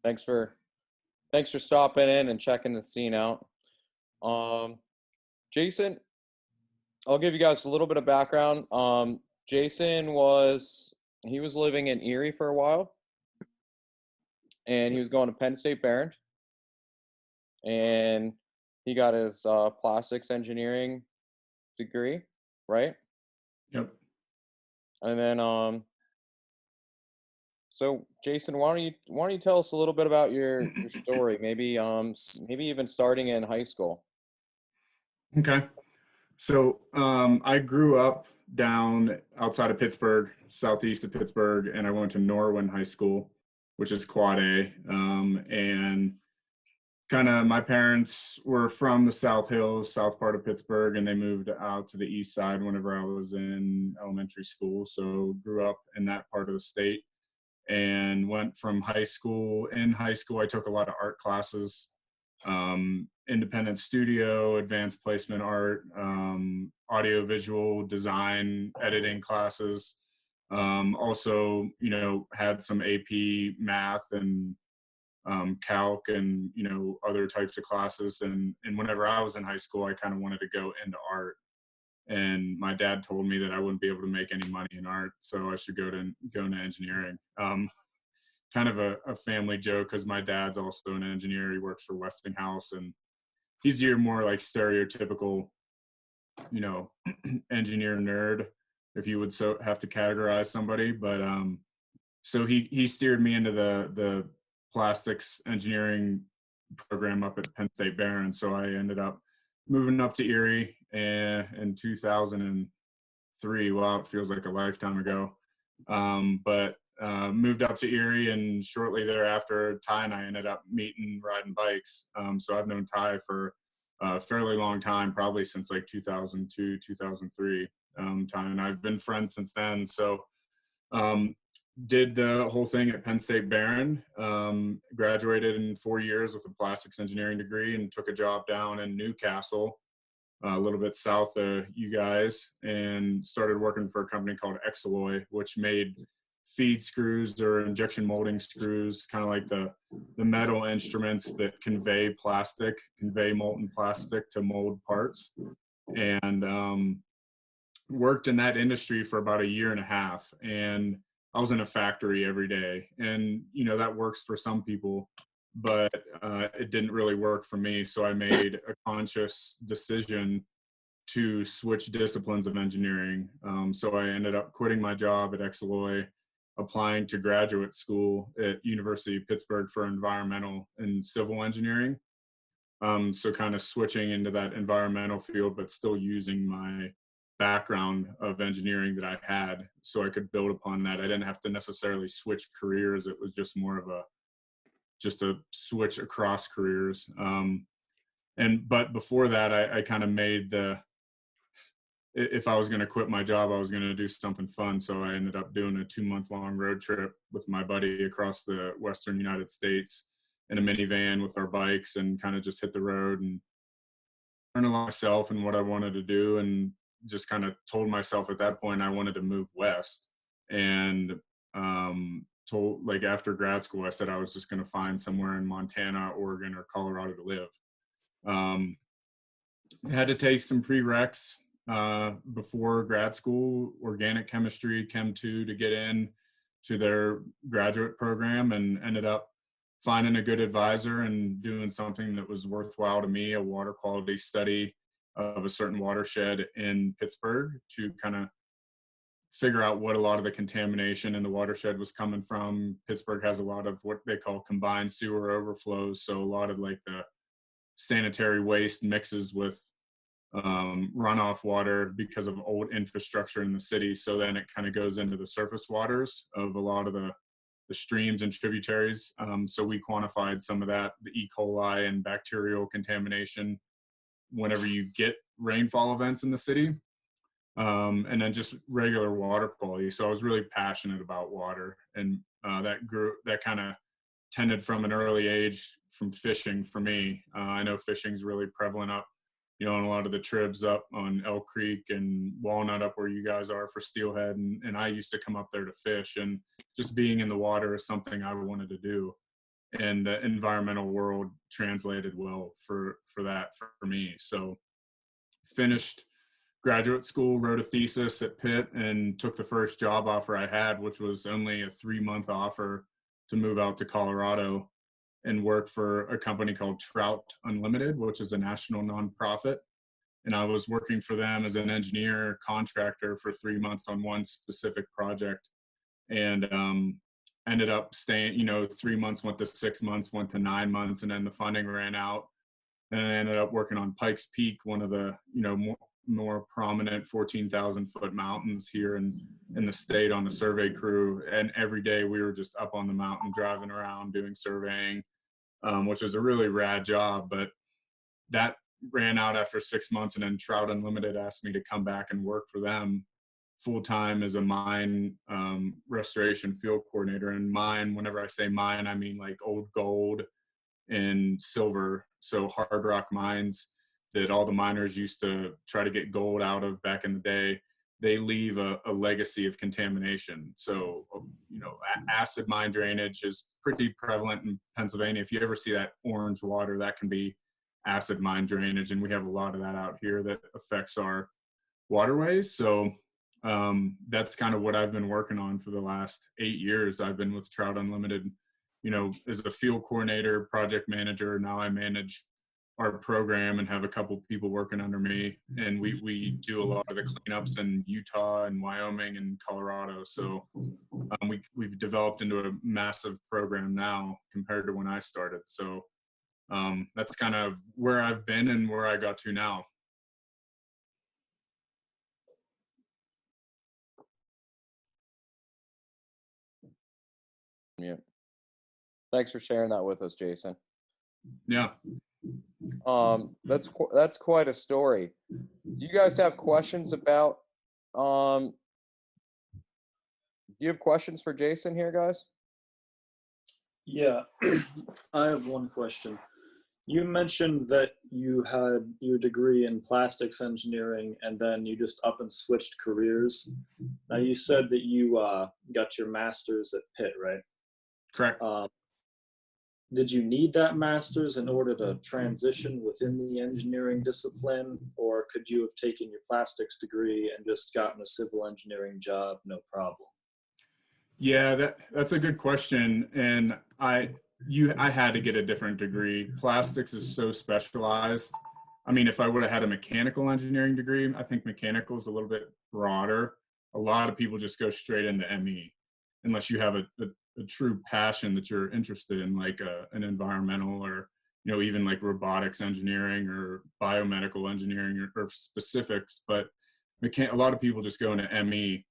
Thanks for thanks for stopping in and checking the scene out. Um, Jason, I'll give you guys a little bit of background. Jason was living in Erie for a while, and he was going to Penn State Barron, and he got his plastics engineering degree, right? Yep. And then so Jason, why don't you tell us a little bit about your story? Maybe maybe even starting in high school. Okay. So I grew up down outside of Pittsburgh, southeast of Pittsburgh, and I went to Norwin High School, which is Quad A. And kind of my parents were from the South Hills, south part of Pittsburgh, and they moved out to the east side whenever I was in elementary school. So grew up in that part of the state and went from high school. In high school, I took a lot of art classes, independent studio, advanced placement art, audio visual design, editing classes. Also, had some AP math and calc and other types of classes. And whenever I was in high school, I kind of wanted to go into art. And my dad told me that I wouldn't be able to make any money in art, so I should go into engineering. Kind of a family joke because my dad's also an engineer. He works for Westinghouse, and he's your more like stereotypical, you know, engineer nerd, if you would so have to categorize somebody. But so he steered me into the plastics engineering program up at Penn State Barron. So I ended up moving up to Erie in 2003. Wow, it feels like a lifetime ago. But moved up to Erie, and shortly thereafter, Ty and I ended up meeting riding bikes. So I've known Ty for a fairly long time, probably since like 2002, 2003. Ty and I've been friends since then. So um, did the whole thing at Penn State Barron, graduated in 4 years with a plastics engineering degree, and took a job down in Newcastle, a little bit south of you guys, and started working for a company called Exaloy, which made feed screws or injection molding screws, kind of like the metal instruments that convey molten plastic to mold parts. And worked in that industry for about a year and a half. And I was in a factory every day. And, that works for some people, but it didn't really work for me. So I made a conscious decision to switch disciplines of engineering. So I ended up quitting my job at Exaloy, applying to graduate school at University of Pittsburgh for environmental and civil engineering. So kind of switching into that environmental field, but still using my background of engineering that I had so I could build upon that. I didn't have to necessarily switch careers. It was just more of just a switch across careers. But before that, I kind of made if I was going to quit my job, I was going to do something fun. So I ended up doing a 2-month-long road trip with my buddy across the Western United States in a minivan with our bikes, and kind of just hit the road and learn about myself and what I wanted to do. And just kind of told myself at that point I wanted to move west. And told, like, after grad school, I said I was just going to find somewhere in Montana, Oregon, or Colorado to live. Had to take some prereqs before grad school, organic chemistry, Chem 2, to get in to their graduate program, and ended up finding a good advisor and doing something that was worthwhile to me, a water quality study of a certain watershed in Pittsburgh, to kind of figure out what a lot of the contamination in the watershed was coming from. Pittsburgh has a lot of what they call combined sewer overflows. So a lot of like the sanitary waste mixes with runoff water because of old infrastructure in the city. So then it kind of goes into the surface waters of a lot of the streams and tributaries. So we quantified some of that, the E. coli and bacterial contamination, whenever you get rainfall events in the city. And then just regular water quality. So I was really passionate about water, and that kind of tended from an early age from fishing for me. I know fishing's really prevalent up, on a lot of the tribs up on Elk Creek and Walnut up where you guys are for steelhead. And I used to come up there to fish, and just being in the water is something I wanted to do. and the environmental world translated well for that for me. So finished graduate school, wrote a thesis at Pitt, and took the first job offer I had, which was only a 3-month offer to move out to Colorado and work for a company called Trout Unlimited, which is a national nonprofit. And I was working for them as an engineer contractor for 3 months on one specific project, and ended up staying, 3 months went to 6 months, went to 9 months, and then the funding ran out. And I ended up working on Pikes Peak, one of the, more prominent 14,000 foot mountains here in the state, on the survey crew. And every day we were just up on the mountain driving around doing surveying, which is a really rad job. But that ran out after 6 months, and then Trout Unlimited asked me to come back and work for them full-time as a mine restoration field coordinator. And mine, whenever I say mine, I mean like old gold and silver. So hard rock mines that all the miners used to try to get gold out of back in the day, they leave a legacy of contamination. So, acid mine drainage is pretty prevalent in Pennsylvania. If you ever see that orange water, that can be acid mine drainage. And we have a lot of that out here that affects our waterways. So that's kind of what I've been working on for the last 8 years. I've been with Trout Unlimited, as a field coordinator, project manager. Now I manage our program and have a couple people working under me. And we do a lot of the cleanups in Utah and Wyoming and Colorado. So we've developed into a massive program now compared to when I started. So that's kind of where I've been and where I got to now. Yeah. Thanks for sharing that with us, Jason. Yeah. That's quite a story. Do you guys have questions about do you have questions for Jason here, guys? Yeah, I have one question. You mentioned that you had your degree in plastics engineering and then you just up and switched careers. Now you said that you got your master's at Pitt, right? Correct. Did you need that master's in order to transition within the engineering discipline, or could you have taken your plastics degree and just gotten a civil engineering job, no problem? Yeah, that's a good question. And I had to get a different degree. Plastics is so specialized. I mean, if I would have had a mechanical engineering degree, I think mechanical is a little bit broader. A lot of people just go straight into ME unless you have a true passion that you're interested in, like an environmental or, even like robotics engineering or biomedical engineering or specifics. But a lot of people just go into ME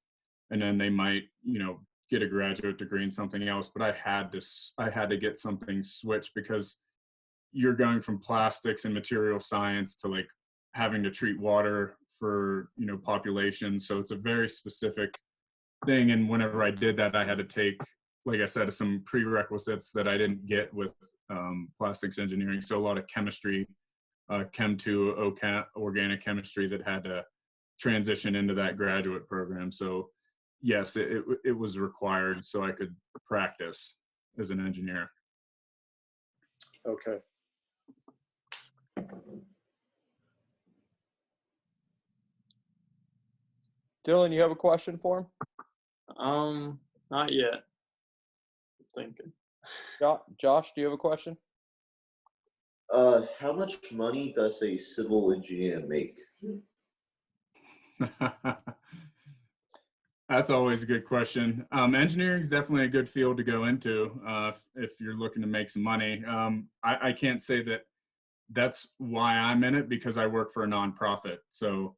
and then they might, get a graduate degree in something else. But I had to get something switched because you're going from plastics and material science to like having to treat water for, population. So it's a very specific thing. And whenever I did that, I had to take, like I said, some prerequisites that I didn't get with plastics engineering. So a lot of chemistry, Chem 2, organic chemistry that had to transition into that graduate program. So yes, it was required so I could practice as an engineer. Okay. Dylan, you have a question for him? Not yet. I'm thinking. Josh, do you have a question? How much money does a civil engineer make? That's always a good question. Engineering is definitely a good field to go into if you're looking to make some money. I can't say that that's why I'm in it, because I work for a nonprofit. So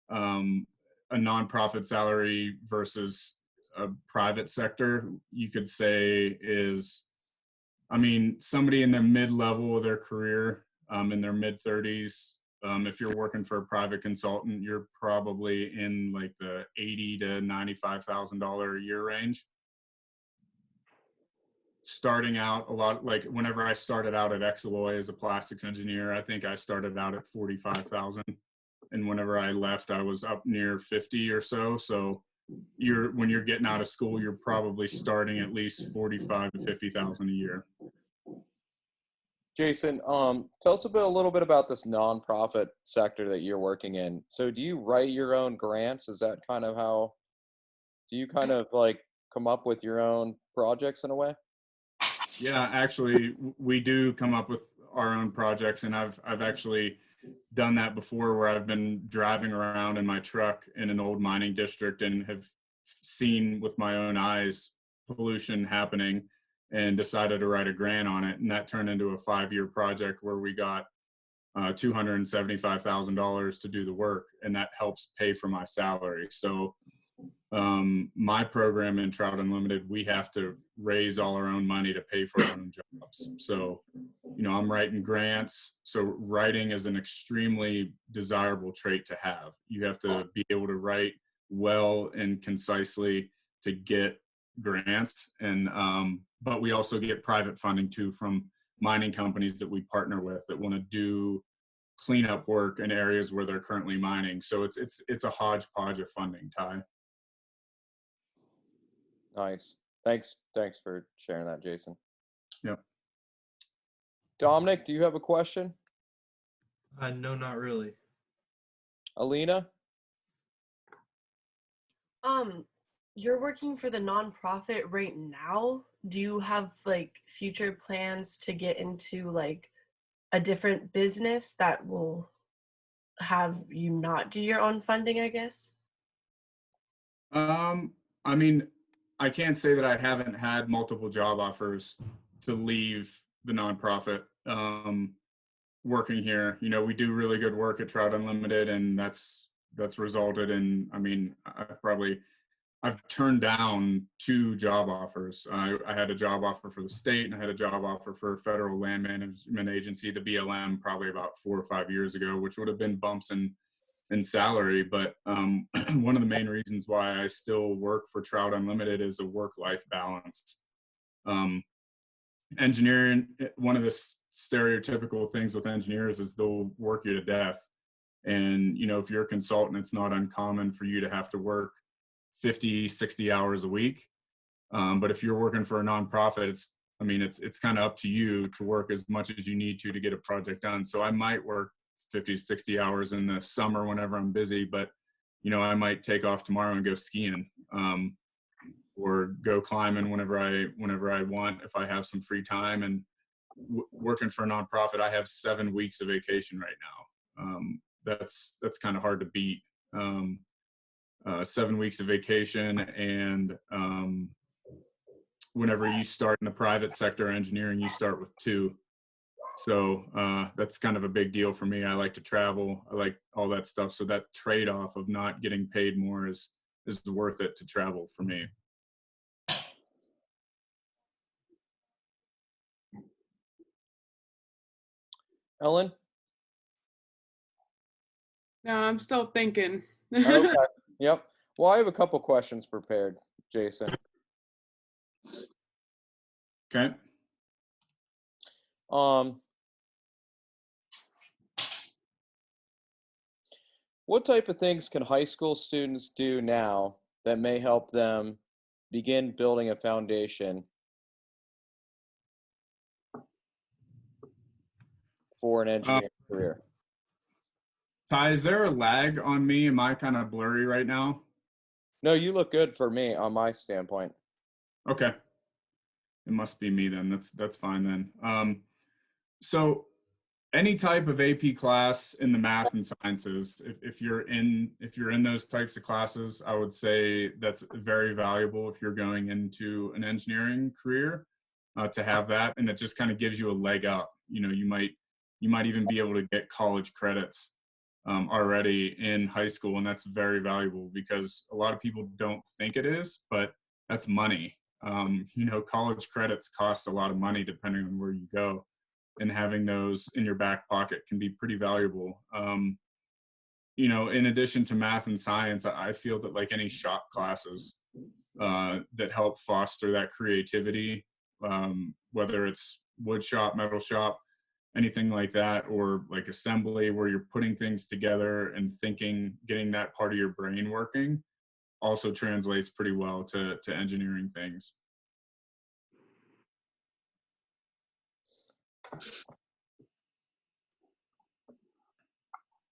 a nonprofit salary versus a private sector, you could say is, somebody in their mid-level of their career, in their mid-30s, if you're working for a private consultant, you're probably in like the $80,000 to $95,000 a year range. Starting out a lot, like whenever I started out at Exaloy as a plastics engineer, I think I started out at 45,000. And whenever I left, I was up near 50 or so. So when you're getting out of school, you're probably starting at least 45 to 50,000 a year. Jason, tell us a little bit about this nonprofit sector that you're working in. So do you write your own grants? Is that kind of how, do you kind of like come up with your own projects in a way? Yeah, actually, we do come up with our own projects, and I've actually done that before, where I've been driving around in my truck in an old mining district and have seen with my own eyes pollution happening, and decided to write a grant on it, and that turned into a 5-year project where we got $275,000 to do the work, and that helps pay for my salary. So my program in Trout Unlimited, we have to raise all our own money to pay for our own jobs. So, I'm writing grants. So writing is an extremely desirable trait to have. You have to be able to write well and concisely to get grants. And, but we also get private funding too from mining companies that we partner with that want to do cleanup work in areas where they're currently mining. So it's a hodgepodge of funding, Ty. Nice. Thanks for sharing that, Jason. Yep. Dominic, do you have a question? No, not really. Alina? You're working for the nonprofit right now. Do you have like future plans to get into like a different business that will have you not do your own funding, I guess? I mean, I can't say that I haven't had multiple job offers to leave the nonprofit working here. We do really good work at Trout Unlimited, and that's resulted in, I mean, I've turned down 2 job offers. I had a job offer for the state, and I had a job offer for Federal Land Management Agency, the BLM, probably about 4 or 5 years ago, which would have been bumps in salary. But one of the main reasons why I still work for Trout Unlimited is a work-life balance. Engineering, one of the stereotypical things with engineers is they'll work you to death. And, if you're a consultant, it's not uncommon for you to have to work 50, 60 hours a week. But if you're working for a nonprofit, it's kind of up to you to work as much as you need to get a project done. So I might work 50, 60 hours in the summer whenever I'm busy, but, I might take off tomorrow and go skiing, or go climbing whenever I want, if I have some free time. And working for a nonprofit, I have 7 weeks of vacation right now. That's kind of hard to beat. 7 weeks of vacation, and whenever you start in the private sector engineering, you start with 2. So that's kind of a big deal for me. I like to travel. I like all that stuff. So that trade-off of not getting paid more is worth it to travel for me. Ellen? No, I'm still thinking. Okay. Yep. Well, I have a couple questions prepared, Jason. Okay. What type of things can high school students do now that may help them begin building a foundation for an engineering career? Ty, is there a lag on me? Am I kind of blurry right now? No, you look good for me on my standpoint. Okay. It must be me then. That's fine then. So any type of AP class in the math and sciences, if you're in those types of classes, I would say that's very valuable if you're going into an engineering career, to have that, and it just kind of gives you a leg up. You might even be able to get college credits already in high school, and that's very valuable because a lot of people don't think it is, but that's money. College credits cost a lot of money depending on where you go, and having those in your back pocket can be pretty valuable. In addition to math and science, I feel that like any shop classes that help foster that creativity, whether it's wood shop, metal shop, anything like that, or like assembly where you're putting things together and thinking, getting that part of your brain working, also translates pretty well to engineering things.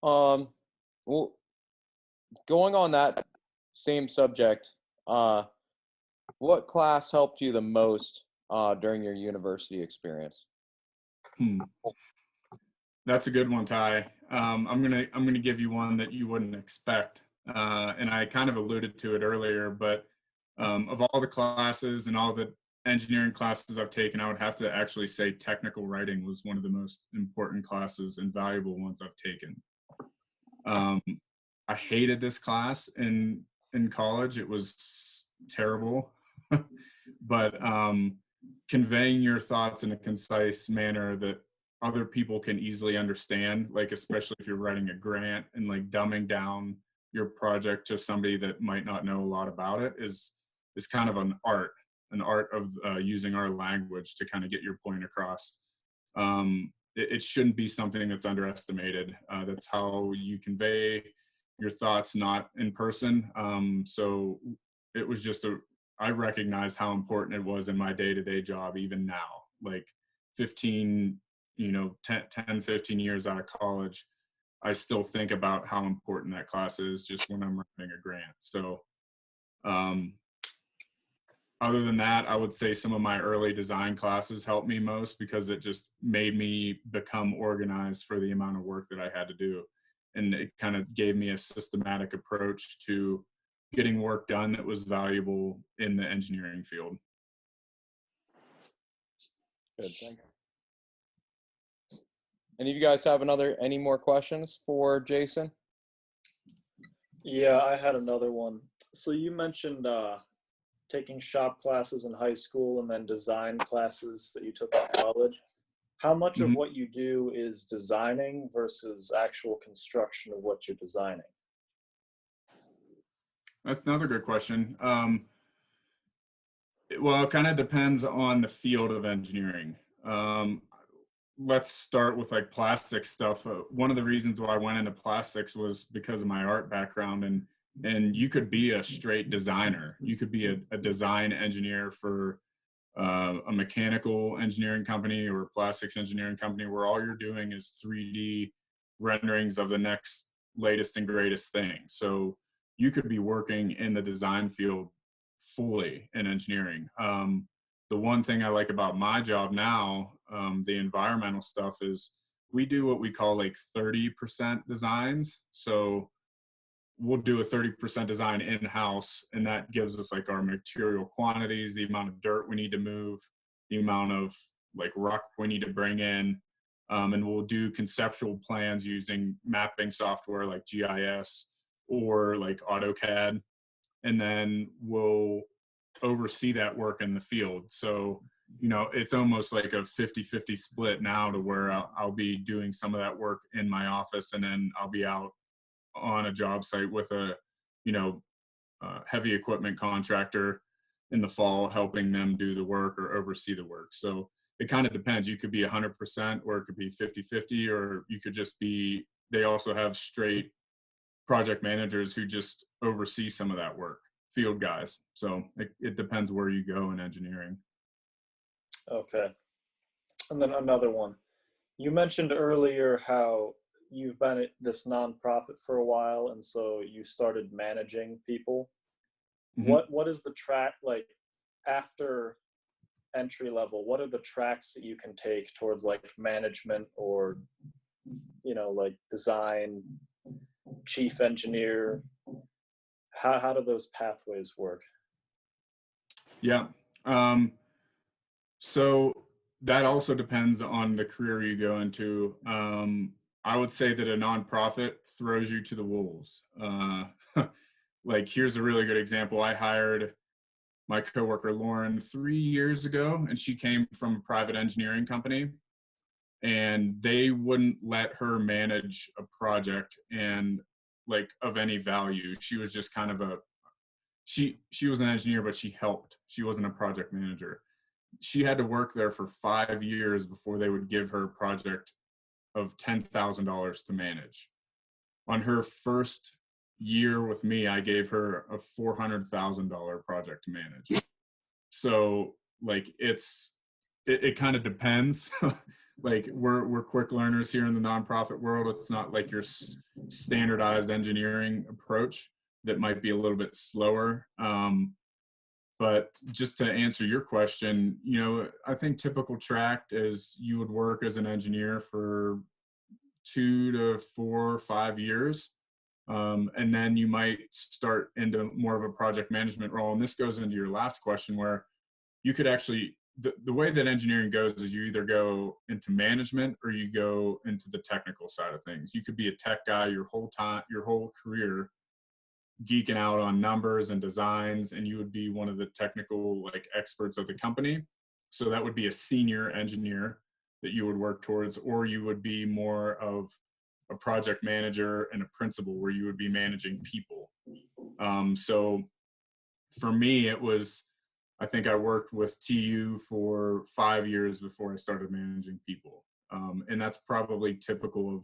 Well, going on that same subject, what class helped you the most during your university experience? Hmm. That's a good one, Ty. I'm gonna give you one that you wouldn't expect, and I kind of alluded to it earlier. But of all the classes and all the engineering classes I've taken, I would have to actually say technical writing was one of the most important classes and valuable ones I've taken. Um, I hated this class in college. It was terrible, but conveying your thoughts in a concise manner that other people can easily understand, like especially if you're writing a grant, and like dumbing down your project to somebody that might not know a lot about it is kind of an art of using our language to kind of get your point across. It shouldn't be something that's underestimated. That's how you convey your thoughts, not in person. So it was just I recognize how important it was in my day-to-day job, even now, like 15, 10, 15 years out of college. I still think about how important that class is just when I'm writing a grant. So um, other than that, I would say some of my early design classes helped me most because it just made me become organized for the amount of work that I had to do. And it kind of gave me a systematic approach to getting work done that was valuable in the engineering field. Good, thank you. Any of you guys have any more questions for Jason? Yeah, I had another one. So you mentioned taking shop classes in high school and then design classes that you took in college. How much of Mhm. what you do is designing versus actual construction of what you're designing? That's another good question. Well, it kind of depends on the field of engineering. Let's start with like plastic stuff. One of the reasons why I went into plastics was because of my art background, and you could be a straight designer. You could be a design engineer for a mechanical engineering company or a plastics engineering company where all you're doing is 3D renderings of the next latest and greatest thing. So you could be working in the design field fully in engineering. The one thing I like about my job now, the environmental stuff, is we do what we call like 30% designs. So we'll do a 30% design in-house, and that gives us like our material quantities, the amount of dirt we need to move, the amount of like rock we need to bring in, and we'll do conceptual plans using mapping software like GIS or like AutoCAD, and then we'll oversee that work in the field. So it's almost like a 50-50 split now, to where I'll be doing some of that work in my office, and then I'll be out on a job site with a heavy equipment contractor in the fall, helping them do the work or oversee the work. So it kind of depends. You could be 100%, or it could be 50-50, or you could just be, they also have straight project managers who just oversee some of that work, field guys. So it depends where you go in engineering. Okay. And then another one. You mentioned earlier how you've been at this nonprofit for a while, and so you started managing people. Mhm. What is the track like after entry level? What are the tracks that you can take towards like management, or like design, chief engineer? How do those pathways work? Yeah. So that also depends on the career you go into. I would say that a nonprofit throws you to the wolves. Like, here's a really good example. I hired my coworker Lauren 3 years ago, and she came from a private engineering company, and they wouldn't let her manage a project and like of any value. She was just kind of she was an engineer, but she helped. She wasn't a project manager. She had to work there for 5 years before they would give her a project of $10,000 to manage. On her first year with me, I gave her a $400,000 project to manage. So like it kind of depends. like we're quick learners here in the nonprofit world. It's not like your standardized engineering approach that might be a little bit slower. But just to answer your question, you know, I think typical track is you would work as an engineer for 2 to 4 or 5 years. And then you might start into more of a project management role. And this goes into your last question, where you could actually, the way that engineering goes is you either go into management or you go into the technical side of things. You could be a tech guy your whole career, geeking out on numbers and designs, and you would be one of the technical like experts of the company. So that would be a senior engineer that you would work towards, or you would be more of a project manager and a principal where you would be managing people. So for me, it was, I think I worked with TU for 5 years before I started managing people. And that's probably typical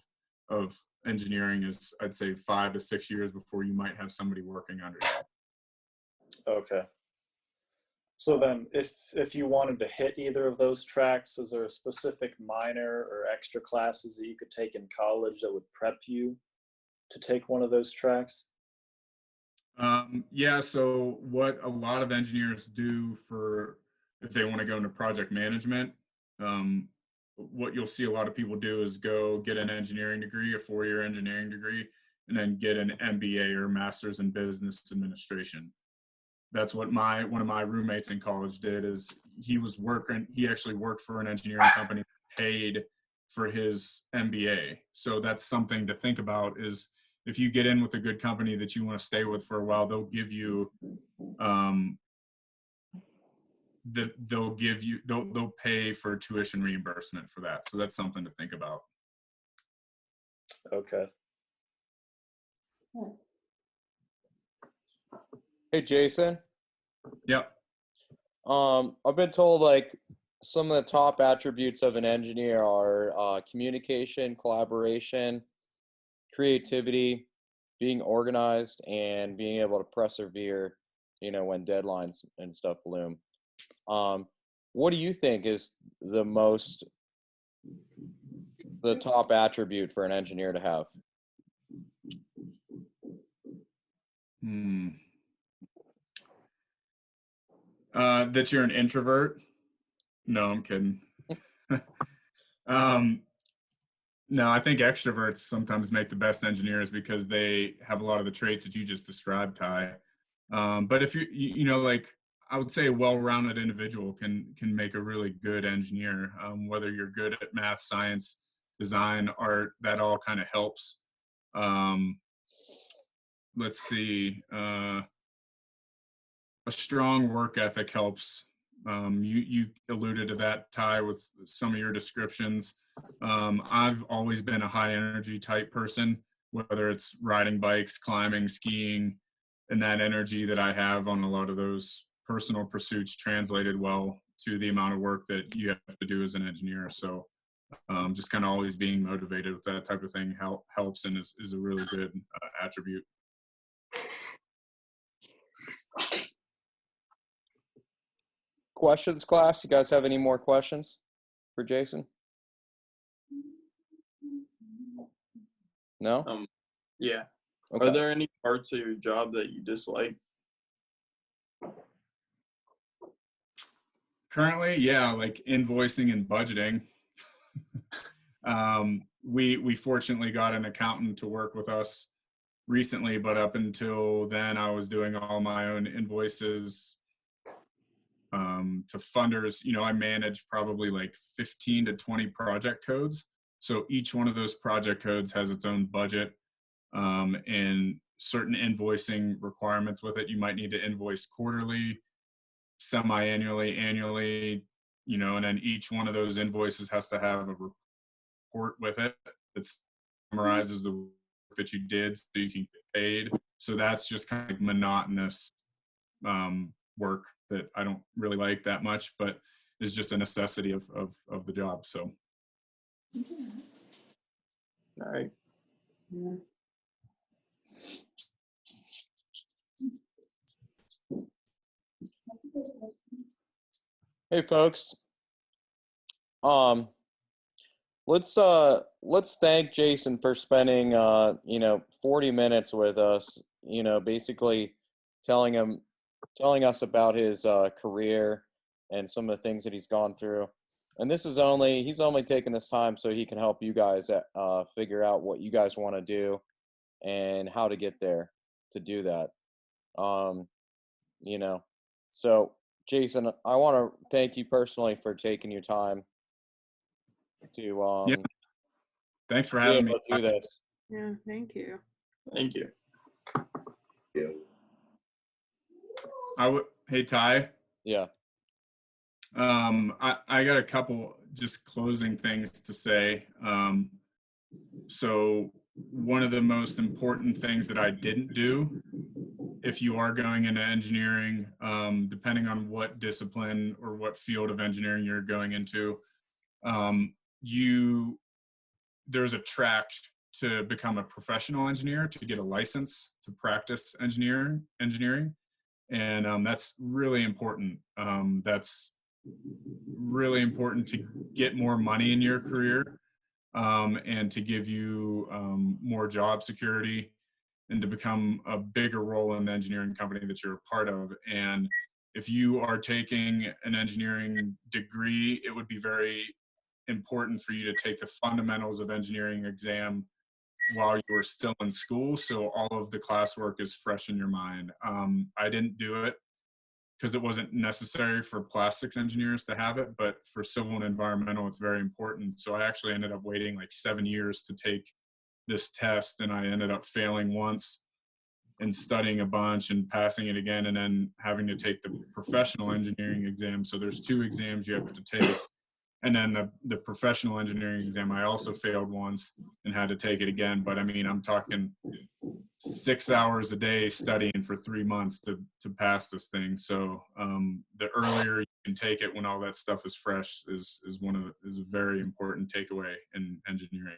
of engineering, is I'd say 5 to 6 years before you might have somebody working under you. Okay. So then if you wanted to hit either of those tracks, is there a specific minor or extra classes that you could take in college that would prep you to take one of those tracks? Yeah, so what a lot of engineers do for, if they want to go into project management, what you'll see a lot of people do is go get an engineering degree, a 4-year engineering degree, and then get an MBA or Master's in Business Administration. That's what one of my roommates in college did. Is he actually worked for an engineering company, paid for his MBA. So that's something to think about, is if you get in with a good company that you want to stay with for a while, they'll give you they'll pay for tuition reimbursement for that. So that's something to think about. Okay. Hey, Jason. Yep. I've been told like some of the top attributes of an engineer are communication, collaboration, creativity, being organized, and being able to persevere, you know, when deadlines and stuff loom. What do you think is the top attribute for an engineer to have? That you're an introvert? No, I'm kidding. No, I think extroverts sometimes make the best engineers because they have a lot of the traits that you just described, Ty. But if you know, like, I would say a well-rounded individual can make a really good engineer. Whether you're good at math, science, design, art, that all kind of helps. Let's see. A strong work ethic helps. You alluded to that, Ty, with some of your descriptions. I've always been a high energy type person, whether it's riding bikes, climbing, skiing, and that energy that I have on a lot of those personal pursuits translated well to the amount of work that you have to do as an engineer. So just kind of always being motivated with that type of thing helps and is a really good attribute. Questions, class? You guys have any more questions for Jason? No? Yeah. Okay. Are there any parts of your job that you dislike? Currently, yeah, like invoicing and budgeting. We fortunately got an accountant to work with us recently, but up until then, I was doing all my own invoices to funders. You know, I manage probably like 15 to 20 project codes. So each one of those project codes has its own budget and certain invoicing requirements with it. You might need to invoice quarterly, semi-annually, annually, you know, and then each one of those invoices has to have a report with it that summarizes the work that you did so you can get paid. So that's just kind of monotonous work that I don't really like that much, but is just a necessity of the job. So. All right. Hey, folks. let's thank Jason for spending 40 minutes with us, basically telling us about his career and some of the things that he's gone through. And he's only taking this time so he can help you guys figure out what you guys want to do and how to get there to do that. Um, you know. So, Jason, I want to thank you personally for taking your time to Yeah. Thanks for be having me. able to do this. Yeah, thank you. Thank you. Yeah. Hey, Ty. Yeah. I got a couple just closing things to say. So one of the most important things that I didn't do, if you are going into engineering, depending on what discipline or what field of engineering you're going into, there's a track to become a professional engineer, to get a license to practice engineering. And that's really important. That's really important to get more money in your career, and to give you more job security, and to become a bigger role in the engineering company that you're a part of. And if you are taking an engineering degree, it would be very important for you to take the fundamentals of engineering exam while you were still in school, so all of the classwork is fresh in your mind. I didn't do it because it wasn't necessary for plastics engineers to have it, but for civil and environmental, it's very important. So I actually ended up waiting like 7 years to take this test, and I ended up failing once and studying a bunch and passing it again, and then having to take the professional engineering exam. So there's 2 exams you have to take. And then the professional engineering exam, I also failed once and had to take it again. But I mean, I'm talking 6 hours a day studying for 3 months to pass this thing. So the earlier you can take it when all that stuff is fresh is a very important takeaway in engineering.